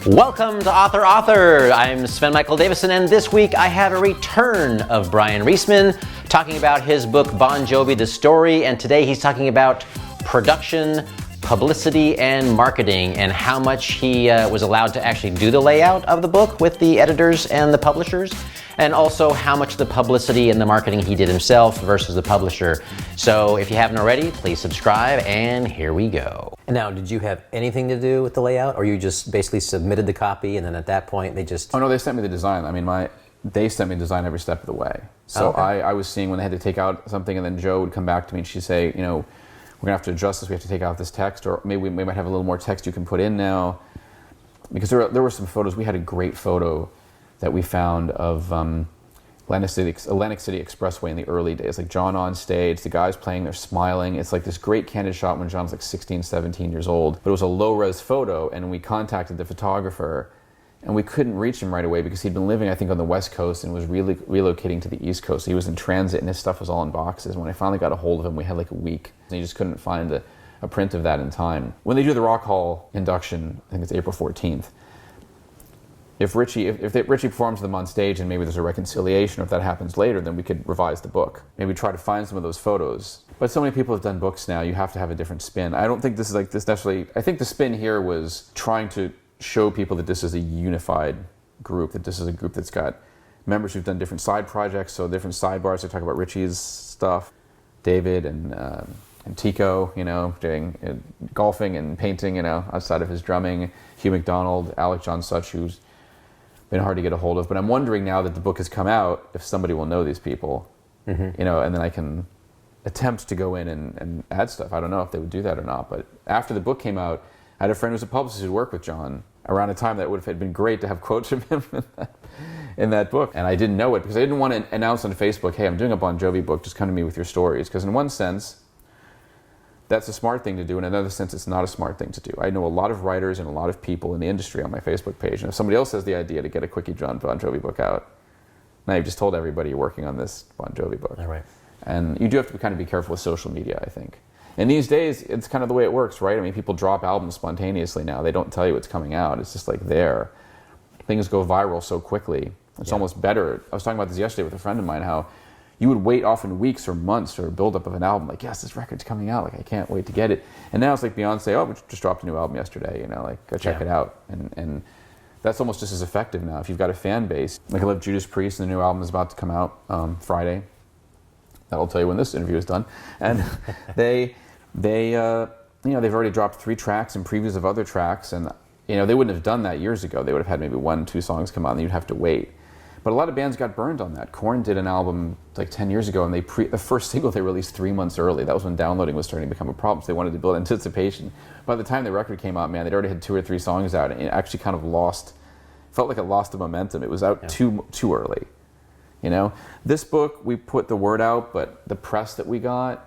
Welcome to Author. I'm Sven Michael Davison, and this week I have a return of Bryan Reesman talking about his book Bon Jovi, The Story, and today he's talking about production, publicity, and marketing, and how much he was allowed to actually do the layout of the book with the editors and the publishers, and also how much the publicity and the marketing he did himself versus the publisher. So if you haven't already, please subscribe, and here we go. And now, did you have anything to do with the layout, or you just basically submitted the copy, and then at that point they just... Oh no, they sent me the design. I mean, they sent me the design every step of the way. So okay. I was seeing when they had to take out something, and then Joe would come back to me and she'd say, you know, we're gonna have to adjust this, we have to take out this text, or maybe we might have a little more text you can put in now. Because there were some photos. We had a great photo that we found of Atlantic City Expressway in the early days, like John on stage, the guys playing, they're smiling. It's like this great candid shot when John's like 16, 17 years old. But it was a low-res photo, and we contacted the photographer, and we couldn't reach him right away because he'd been living, I think, on the West Coast and was really relocating to the East Coast. He was in transit, and his stuff was all in boxes. When I finally got a hold of him, we had like a week, and he just couldn't find a print of that in time. When they do the Rock Hall induction, I think it's April 14th, if Richie performs them on stage and maybe there's a reconciliation, or if that happens later, then we could revise the book. Maybe try to find some of those photos. But so many people have done books now, you have to have a different spin. I don't think this is like this necessarily. I think the spin here was trying to show people that this is a unified group, that this is a group that's got members who've done different side projects, so different sidebars. They talk about Richie's stuff, David and Tico, you know, doing golfing and painting, you know, outside of his drumming. Hugh McDonald, Alec John Such, who's been hard to get a hold of. But I'm wondering now that the book has come out, if somebody will know these people, you know, and then I can attempt to go in and add stuff. I don't know if they would do that or not. But after the book came out, I had a friend who was a publicist who worked with John around a time that would have been great to have quotes from him in that book. And I didn't know it because I didn't want to announce on Facebook, hey, I'm doing a Bon Jovi book, just come to me with your stories. Because in one sense, that's a smart thing to do. In another sense, it's not a smart thing to do. I know a lot of writers and a lot of people in the industry on my Facebook page. And if somebody else has the idea to get a quickie Bon Jovi book out, now you've just told everybody you're working on this Bon Jovi book. All right. And you do have to kind of be careful with social media, I think. And these days, it's kind of the way it works, right? I mean, people drop albums spontaneously now. They don't tell you what's coming out. It's just like there. Things go viral so quickly. It's almost better. I was talking about this yesterday with a friend of mine, how you would wait often weeks or months for a buildup of an album. Like, yes, this record's coming out. Like, I can't wait to get it. And now it's like Beyonce, oh, we just dropped a new album yesterday. You know, like, go check it out. And that's almost just as effective now if you've got a fan base. Like, I love Judas Priest, and the new album is about to come out Friday. That'll tell you when this interview is done. And they you know, they've already dropped 3 tracks and previews of other tracks. And, you know, they wouldn't have done that years ago. They would have had maybe 1-2 songs come out, and you'd have to wait. But a lot of bands got burned on that. Korn did an album like 10 years ago, and the first single they released 3 months early. That was when downloading was starting to become a problem, so they wanted to build anticipation. By the time the record came out, man, they'd already had 2 or 3 songs out, and it actually kind of felt like it lost the momentum. It was out too early, you know? This book, we put the word out, but the press that we got,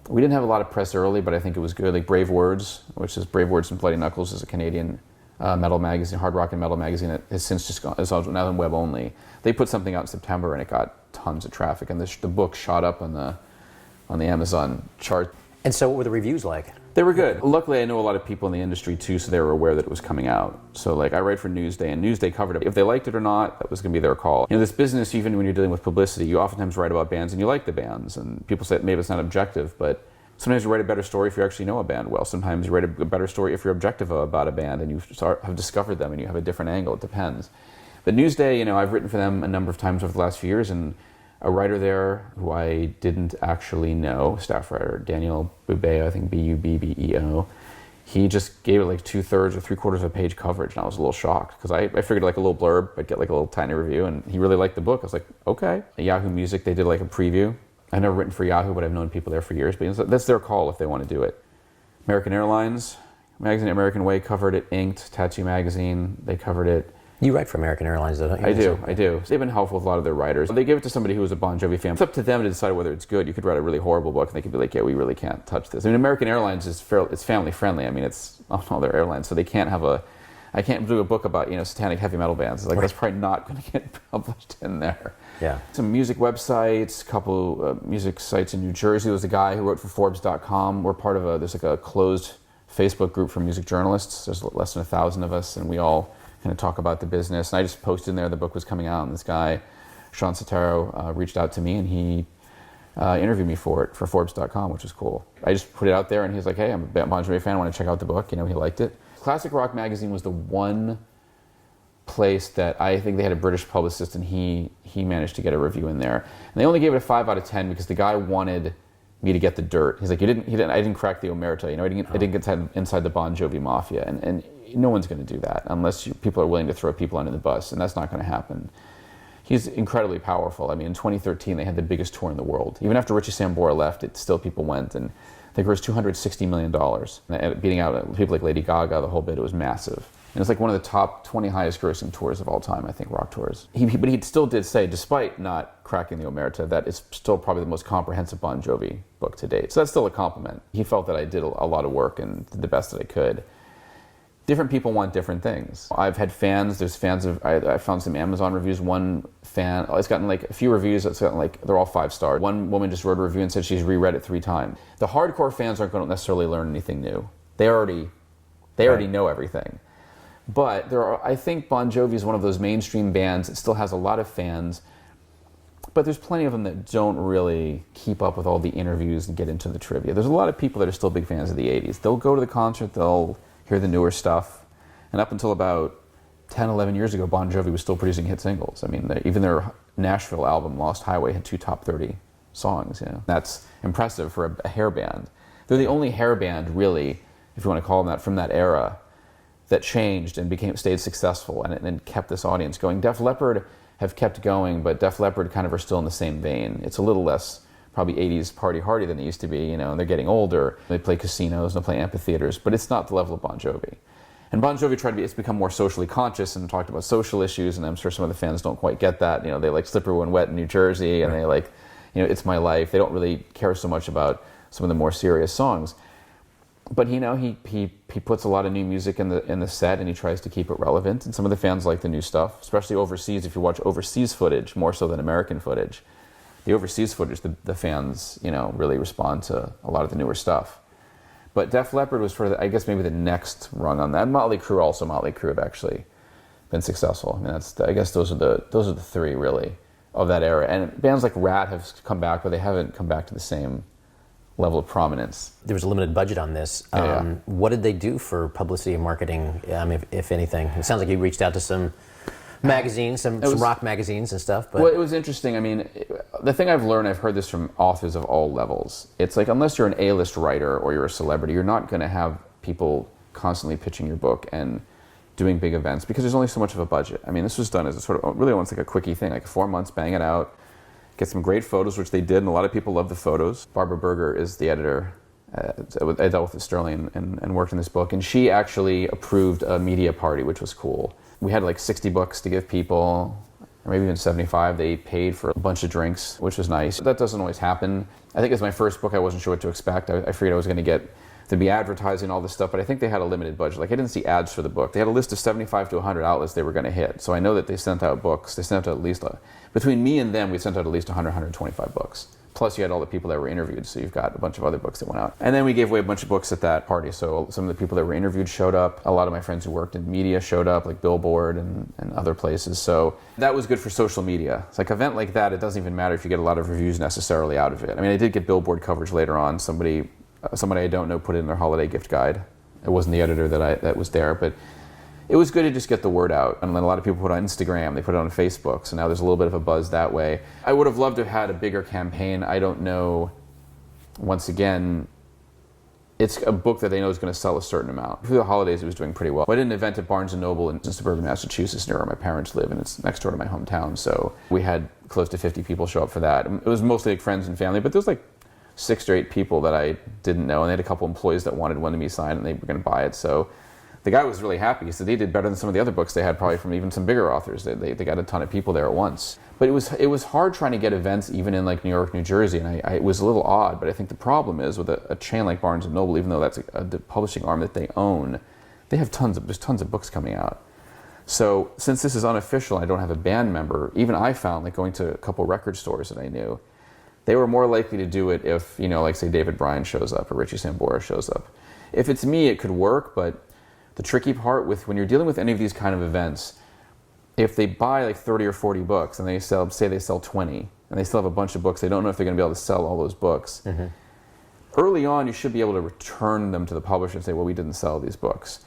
we didn't have a lot of press early, but I think it was good. Like Brave Words, which is Brave Words and Bloody Knuckles, is a Canadian metal magazine, hard rock and metal magazine that has since just gone, it's now on web only. They put something out in September and it got tons of traffic, and the book shot up on the Amazon chart. And so what were the reviews like? They were good. Luckily, I know a lot of people in the industry too, so they were aware that it was coming out. So like, I write for Newsday, and Newsday covered it. If they liked it or not, that was going to be their call. You know, this business, even when you're dealing with publicity, you oftentimes write about bands and you like the bands, and people say maybe it's not objective, but sometimes you write a better story if you actually know a band well. Sometimes you write a better story if you're objective about a band and you have discovered them and you have a different angle. It depends. But Newsday, you know, I've written for them a number of times over the last few years, and a writer there who I didn't actually know, staff writer, Daniel Bubeo, I think Bubbeo, he just gave it like 2/3 or 3/4 of a page coverage, and I was a little shocked because I figured like a little blurb, I'd get like a little tiny review, and he really liked the book. I was like, okay. At Yahoo Music, they did like a preview. I've never written for Yahoo, but I've known people there for years. But that's their call if they want to do it. American Airlines magazine, American Way covered it. Inked, Tattoo Magazine, they covered it. You write for American Airlines, though, don't you? I do. They've been helpful with a lot of their writers. They give it to somebody who was a Bon Jovi fan. It's up to them to decide whether it's good. You could write a really horrible book, and they could be like, yeah, we really can't touch this. I mean, American Airlines is it's family friendly. I mean, it's on all their airlines, so they can't have I can't do a book about, you know, satanic heavy metal bands. Like, that's probably not going to get published in there. Yeah. Some music websites, a couple music sites in New Jersey. There was a guy who wrote for Forbes.com. We're part of there's like a closed Facebook group for music journalists. There's less than 1,000 of us, and we all kind of talk about the business. And I just posted in there the book was coming out, and this guy, Sean Sotero, reached out to me, and he interviewed me for it for Forbes.com, which was cool. I just put it out there, and he was like, hey, I'm a Bon Jovi fan, I want to check out the book. He liked it. Classic Rock Magazine was the one place that I think they had a British publicist, and he managed to get a review in there. And they only gave it a 5 out of 10 because the guy wanted me to get the dirt. He's like, I didn't crack the omerta, I didn't get inside the Bon Jovi mafia, and no one's going to do that unless people are willing to throw people under the bus, and that's not going to happen. He's incredibly powerful. I mean, in 2013, they had the biggest tour in the world. Even after Richie Sambora left, still people went, and they grossed $260 million, beating out people like Lady Gaga, the whole bit. It was massive. And it's like one of the top 20 highest grossing tours of all time, I think, rock tours. But he still did say, despite not cracking the omerta, that it's still probably the most comprehensive Bon Jovi book to date. So that's still a compliment. He felt that I did a lot of work and did the best that I could. Different people want different things. I've had fans, I found some Amazon reviews. One fan, it's gotten like a few reviews, they're all 5-star. One woman just wrote a review and said she's reread it 3 times. The hardcore fans aren't going to necessarily learn anything new. They already know everything. But I think Bon Jovi is one of those mainstream bands that still has a lot of fans, but there's plenty of them that don't really keep up with all the interviews and get into the trivia. There's a lot of people that are still big fans of the 80s. They'll go to the concert, they'll hear the newer stuff, and up until about 10, 11 years ago, Bon Jovi was still producing hit singles. I mean, even their Nashville album, Lost Highway, had 2 top 30 songs. That's impressive for a hair band. They're the only hair band, really, if you want to call them that, from that era, that changed and stayed successful and kept this audience going. Def Leppard have kept going, but Def Leppard kind of are still in the same vein. It's a little less probably 80s party hardy than it used to be, and they're getting older. They play casinos and they play amphitheaters, but it's not the level of Bon Jovi. And Bon Jovi it's become more socially conscious and talked about social issues, and I'm sure some of the fans don't quite get that. They like Slippery When Wet in New Jersey, and they like, It's My Life. They don't really care so much about some of the more serious songs. But he puts a lot of new music in the set, and he tries to keep it relevant. And some of the fans like the new stuff, especially overseas. If you watch overseas footage more so than American footage, the overseas footage, the fans really respond to a lot of the newer stuff. But Def Leppard was sort of, I guess, maybe the next rung on that. And Motley Crue have actually been successful. I mean, I guess those are the 3 really of that era. And bands like Rat have come back, but they haven't come back to the same level of prominence. There was a limited budget on this. What did they do for publicity and marketing, if anything? It sounds like you reached out to some magazines, some rock magazines and stuff. But. Well, it was interesting. I mean, the thing I've learned, I've heard this from authors of all levels. It's like, unless you're an A-list writer or you're a celebrity, you're not going to have people constantly pitching your book and doing big events because there's only so much of a budget. I mean, this was done as a sort of, really almost like a quickie thing, like 4 months, bang it out, get some great photos, which they did, and a lot of people love the photos. Barbara Berger is the editor. I dealt with Sterling and worked in this book, and she actually approved a media party, which was cool. We had like 60 books to give people, or maybe even 75. They paid for a bunch of drinks, which was nice. That doesn't always happen. I think as my first book, I wasn't sure what to expect. I figured I was going to get to be advertising all this stuff, but I think they had a limited budget. Like, I didn't see ads for the book. They had a list of 75 to 100 outlets they were going to hit. So I know that they sent out books. They sent out at least, between me and them, we sent out at least 100, 125 books. Plus you had all the people that were interviewed, so you've got a bunch of other books that went out. And then we gave away a bunch of books at that party, so some of the people that were interviewed showed up. A lot of my friends who worked in media showed up, like Billboard and other places. So that was good for social media. It's like an event like that, it doesn't even matter if you get a lot of reviews necessarily out of it. I mean, I did get Billboard coverage later on. Somebody I don't know put it in their holiday gift guide. It wasn't the editor that was there, but it was good to just get the word out. And then a lot of people put it on Instagram, they put it on Facebook, so now there's a little bit of a buzz that way. I would have loved to have had a bigger campaign. I don't know. Once again, it's a book that they know is going to sell a certain amount. For the holidays, it was doing pretty well. I did an event at Barnes & Noble in suburban Massachusetts, near where my parents live, and it's next door to my hometown, so we had close to 50 people show up for that. It was mostly like friends and family, but there was like 6 or 8 people that I didn't know, and they had a couple employees that wanted one to be signed, and they were going to buy it, so the guy was really happy. He said they did better than some of the other books they had, probably from even some bigger authors. They got a ton of people there at once. But it was hard trying to get events even in like New York, New Jersey, and it was a little odd. But I think the problem is with a chain like Barnes & Noble, even though that's a publishing arm that they own, they have there's tons of books coming out. So since this is unofficial, I don't have a band member. Even I found, like going to a couple record stores that I knew, they were more likely to do it if, like say David Bryan shows up or Richie Sambora shows up. If it's me, it could work, but The tricky part with when you're dealing with any of these kind of events, if they buy like 30 or 40 books and they sell, say they sell 20, and they still have a bunch of books, they don't know if they're going to be able to sell all those books. Early on, you should be able to return them to the publisher and say, well, we didn't sell these books.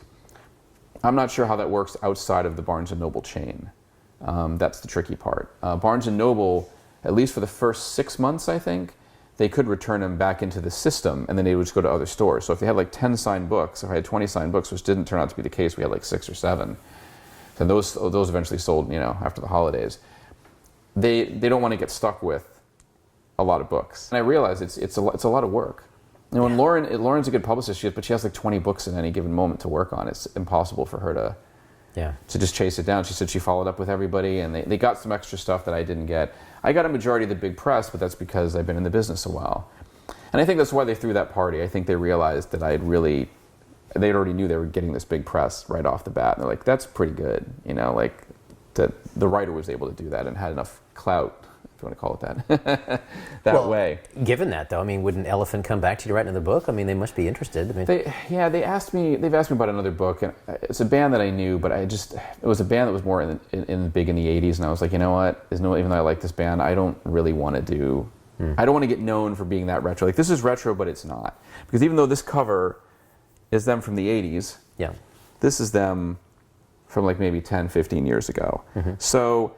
I'm not sure how that works outside of the Barnes & Noble chain. That's the tricky part. Barnes & Noble, at least for the first 6 months, I think, they could return them back into the system, and then they would just go to other stores. So if they had like 10 signed books, if I had 20 signed books, which didn't turn out to be the case, we had like 6 or 7. And those eventually sold, after the holidays. They don't want to get stuck with a lot of books. And I realize it's a lot of work. And Lauren's a good publicist, but she has like 20 books at any given moment to work on. It's impossible for her to just chase it down. She said she followed up with everybody, and they got some extra stuff that I didn't get. I got a majority of the big press, but that's because I've been in the business a while. And I think that's why they threw that party. I think they realized that they already knew they were getting this big press right off the bat. And they're like, that's pretty good, that the writer was able to do that and had enough clout, if you want to call it that, way. Given that, though, wouldn't Elephant come back to you to write another book? They must be interested. They've asked me about another book, and it's a band that I knew, but it was a band that was more big in the 80s, and I was like, you know what, even though I like this band, I don't really want to I don't want to get known for being that retro. Like, this is retro, but it's not. Because even though this cover is them from the 80s, this is them from like maybe 10, 15 years ago. So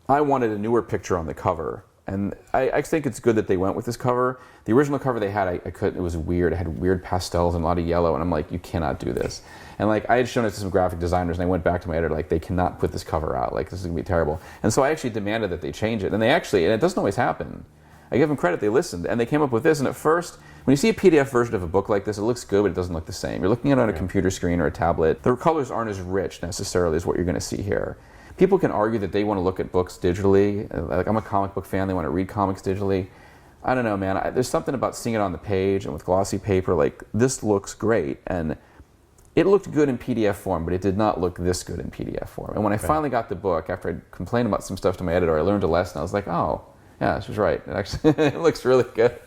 I wanted a newer picture on the cover. And I think it's good that they went with this cover. The original cover they had, it was weird. It had weird pastels and a lot of yellow, and I'm like, you cannot do this. And like, I had shown it to some graphic designers, and I went back to my editor, like, they cannot put this cover out. Like, this is gonna be terrible. And so I actually demanded that they change it. And it doesn't always happen. I give them credit, they listened, and they came up with this. And at first, when you see a PDF version of a book like this, it looks good, but it doesn't look the same. You're looking at it on a computer screen or a tablet. The colors aren't as rich necessarily as what you're gonna see here. People can argue that they want to look at books digitally. Like, I'm a comic book fan, they want to read comics digitally. I don't know, man. There's something about seeing it on the page and with glossy paper, like, this looks great. And it looked good in PDF form, but it did not look this good in PDF form. And when I finally got the book, after I complained about some stuff to my editor, I learned a lesson. I was like, oh, yeah, she was right. It actually it looks really good.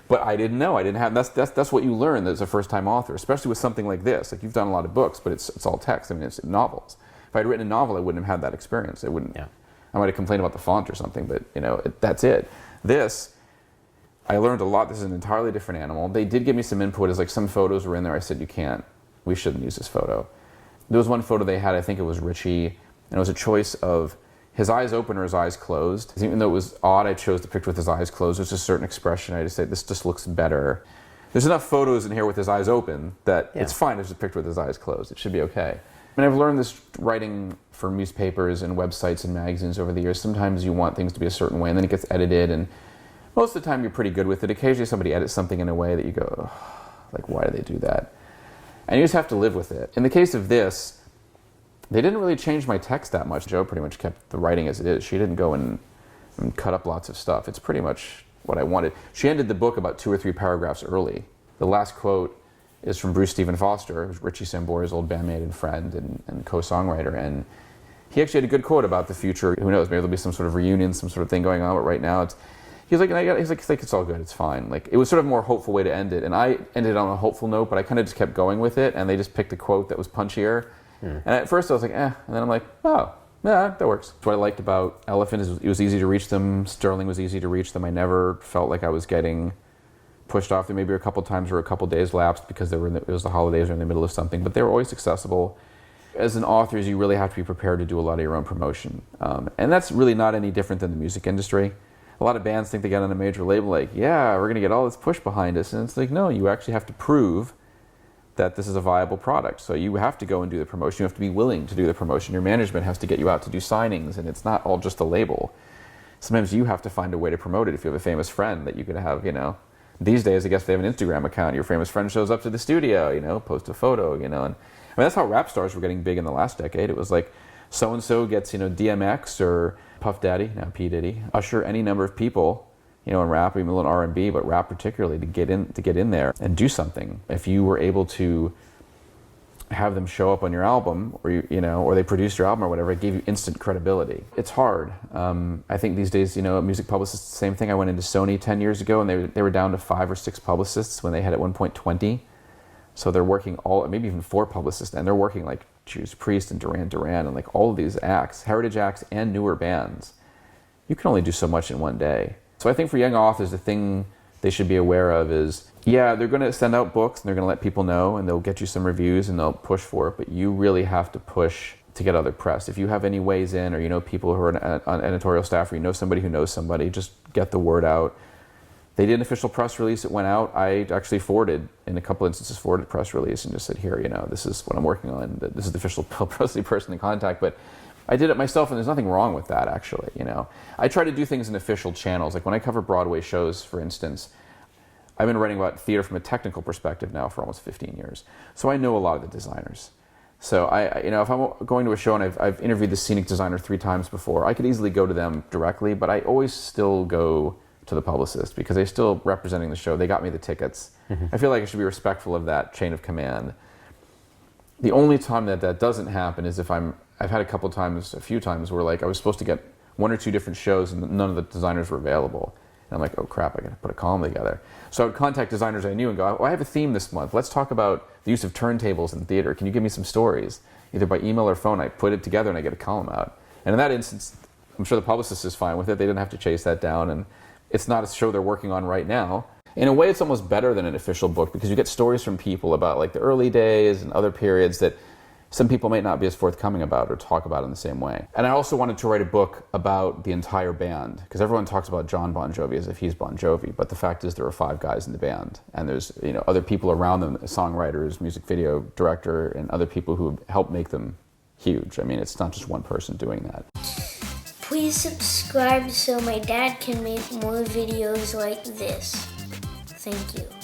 But I didn't know. I didn't have. That's what you learn as a first-time author, especially with something like this. Like, you've done a lot of books, but it's all text. It's novels. If I'd written a novel, I wouldn't have had that experience. I wouldn't. Yeah. I might have complained about the font or something, but that's it. This, I learned a lot. This is an entirely different animal. They did give me some input. As like, some photos were in there. I said, we shouldn't use this photo. There was one photo they had. I think it was Richie, and it was a choice of his eyes open or his eyes closed. Even though it was odd, I chose the picture with his eyes closed. There's a certain expression. I just say, this just looks better. There's enough photos in here with his eyes open that it's fine. There's a picture with his eyes closed. It should be okay. And I've learned this writing for newspapers and websites and magazines over the years. Sometimes you want things to be a certain way, and then it gets edited, and most of the time you're pretty good with it. Occasionally somebody edits something in a way that you go, oh, like, why do they do that? And you just have to live with it. In the case of this, they didn't really change my text that much. Jo pretty much kept the writing as it is. She didn't go and cut up lots of stuff. It's pretty much what I wanted. She ended the book about 2 or 3 paragraphs early. The last quote is from Bruce Stephen Foster, Richie Sambora's old bandmate and friend and co-songwriter. And he actually had a good quote about the future. Who knows, maybe there'll be some sort of reunion, some sort of thing going on, but right now he's like, it's all good, it's fine. Like, it was sort of a more hopeful way to end it. And I ended on a hopeful note, but I kind of just kept going with it, and they just picked a quote that was punchier. And at first I was like, and then I'm like, oh, yeah, that works. What I liked about Elephant is it was easy to reach them. Sterling was easy to reach them. I never felt like I was getting pushed off. There maybe a couple times where a couple days lapsed because it was the holidays or in the middle of something, but they were always accessible. As an author, you really have to be prepared to do a lot of your own promotion. And that's really not any different than the music industry. A lot of bands think they get on a major label like, yeah, we're going to get all this push behind us. And it's like, no, you actually have to prove that this is a viable product. So you have to go and do the promotion. You have to be willing to do the promotion. Your management has to get you out to do signings, and it's not all just a label. Sometimes you have to find a way to promote it. If you have a famous friend that you could have, these days, I guess they have an Instagram account. Your famous friend shows up to the studio, post a photo, and that's how rap stars were getting big in the last decade. It was like, so-and-so gets, DMX or Puff Daddy, now P. Diddy, Usher, any number of people, in rap, even a little R&B, but rap particularly, to get in there and do something. If you were able to have them show up on your album, or or they produced your album or whatever, it gave you instant credibility. It's hard. I think these days, music publicists, the same thing. I went into Sony 10 years ago, and they were down to 5 or 6 publicists when they had at one point 20. So they're working maybe even 4 publicists, and they're working like Judas Priest and Duran Duran and like all of these acts, heritage acts and newer bands. You can only do so much in one day. So I think for young authors, the thing they should be aware of is, yeah, they're going to send out books and they're going to let people know and they'll get you some reviews and they'll push for it, but you really have to push to get other press. If you have any ways in, or you know people who are on editorial staff, or you know somebody who knows somebody, just get the word out. They did an official press release. It went out. I actually in a couple instances, forwarded a press release and just said, here, this is what I'm working on. This is the official Publicity person in contact. But I did it myself, and there's nothing wrong with that, actually. I try to do things in official channels. Like when I cover Broadway shows, for instance, I've been writing about theater from a technical perspective now for almost 15 years. So I know a lot of the designers. So if I'm going to a show and I've interviewed the scenic designer 3 times before, I could easily go to them directly, but I always still go to the publicist because they're still representing the show. They got me the tickets. Mm-hmm. I feel like I should be respectful of that chain of command. The only time that doesn't happen is if I've had a few times where like I was supposed to get 1 or 2 different shows and none of the designers were available. And I'm like, oh crap, I gotta put a column together. So I would contact designers I knew and go, I have a theme this month. Let's talk about the use of turntables in theater. Can you give me some stories? Either by email or phone. I put it together and I get a column out. And in that instance, I'm sure the publicist is fine with it. They didn't have to chase that down, and it's not a show they're working on right now. In a way, it's almost better than an official book because you get stories from people about like the early days and other periods that some people might not be as forthcoming about or talk about in the same way. And I also wanted to write a book about the entire band because everyone talks about John Bon Jovi as if he's Bon Jovi, but the fact is there are 5 guys in the band, and there's other people around them, songwriters, music video director, and other people who help make them huge. I mean, it's not just one person doing that. Please subscribe so my dad can make more videos like this. Thank you.